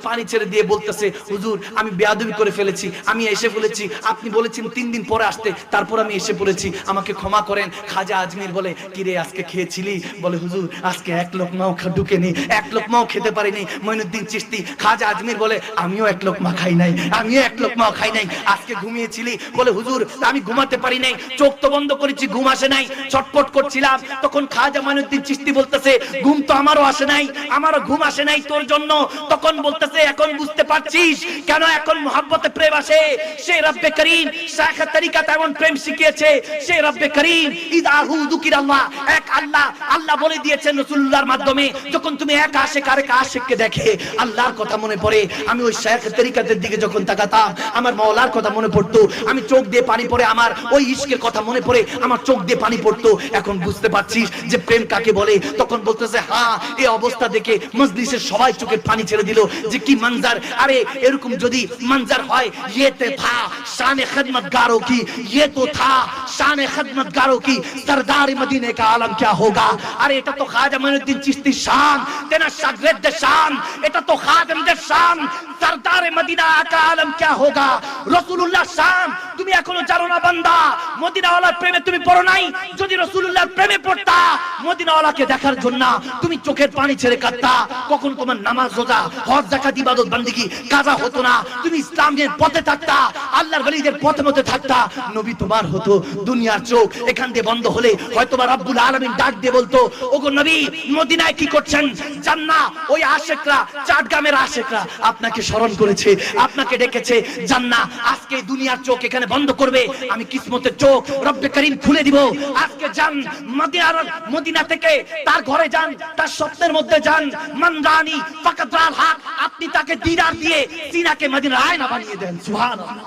পানি ছেড়ে দিয়ে বলতেছে, হুজুর আমি বেয়াদবি করে ফেলেছি, আমি এসে বলেছি, আপনি বলেছেন 3 দিন পরে আসতে, তারপর আমি এসে পড়েছি, আমাকে ক্ষমা করেন। খাজা আজমির বলে, কিরে আজকে খেয়েছিলি? বলে, হুজুর আজকে এক লোকমাও ঢুকেনি, এক লোকমাও খেতে পারিনি। মঈনুদ্দিন চিশতি খাজা আজমির বলে, আমিও এক লোকমা খাই নাই, আমিও এক লোকমাও খাই নাই। আজকে ঘুমিয়েছিলি? বলে, হুজুর আমি ঘুমাতে পারি নাই, চোখ তো বন্ধ করেছি, ঘুম আসে নাই, ছটফট করছিলাম। তখন খাজা মঈনুদ্দিন চিশতি বলতেছে, ঘুম তো আমারও আসে নাই, আমারও ঘুম আসে নাই তোর জন্য। তখন বলতেছে, এখন বুঝতে পারছিস কেন এখন মুহাব্বতে প্রেম আসে? সে রব্বে করিম শায়খ তরিকা তেমন প্রেম শিখিয়েছে। সে রব্বে করিম ইদাহু যুকিরাল্লাহ, এক আল্লাহ, আল্লাহ বলে দিয়েছেন রাসূলুল্লাহর মাধ্যমে, যখন তুমি এক আশিক আরেক আশিককে দেখে আল্লাহর কথা মনে পড়ে। আমি ওই শায়খ তরিকাতের দিকে যখন তাকাতাম আমার মাওলার কথা মনে পড়তো, আমি চোখ দিয়ে পানি পড়ে, আমার ওই ইশকের কথা মনে পড়ে, আমার চোখ দিয়ে পানি পড়তো। এখন বুঝতে পারছিস যে প্রেম কাকে বলে? তখন বলতেছে, হ্যাঁ এই অবস্থা দেখে মজলিসের সবাই চোখের পানি ছেড়ে দিল যে কি मंजर। अरे এরকম যদি मंजर হয়, ये तो था शान खिदमतगारों की, ये तो था शान खिदमतगारों की, सरदार मदीने का आलम क्या होगा। अरे এটা তো খাজা মঈনুদ্দিন চিশতি শান, তেনা শাগরেদ শান, এটা তো খাদেমদের শান, सरदार मदीना का आलम क्या होगा। রাসূলুল্লাহ শান তুমি এখনো জানো না বান্দা, মদিনাওয়ালার প্রেমে তুমি পড়ো নাই। যদি রাসূলুল্লাহর প্রেমে পড়তা, মদিনাওয়ালাকে দেখার জন্য তুমি চোখের পানি ছেড়ে কাঁদতা, কখন তোমার নামাজ রোজা হজ যাকাত ইবাদত বান্দিগি কাজা হতো না, তুমি ইসলামের পথে থাকতা, আল্লাহর ওলিদের পথে মতে থাকতা, নবী তোমার হতো। দুনিয়ার চোখ এখান দিয়ে বন্ধ হলে হয়তো রব্বুল আলামিন ডাক দিয়ে বলতো, ওগো নবী মদিনায় কি করছেন? জান্নাত ওই আশিকরা, চাটগামের আশিকরা আপনাকে স্মরণ করেছে, আপনাকে ডেকেছে। জান্নাত আজকে দুনিয়ার চোখ এখানে বন্ধ করবে, আমি কিসমতের চোখ রব্বে করিম খুলে দিব। আজকে যান মদিনা থেকে তার ঘরে যান, তার স্বপ্নের মধ্যে যান, মানরানি ফাকাত রাল হক, আপনি তাকে দিদার দিয়ে সিনাকে মদিনার আয়না বানিয়ে দেন। সুবহানাল্লাহ।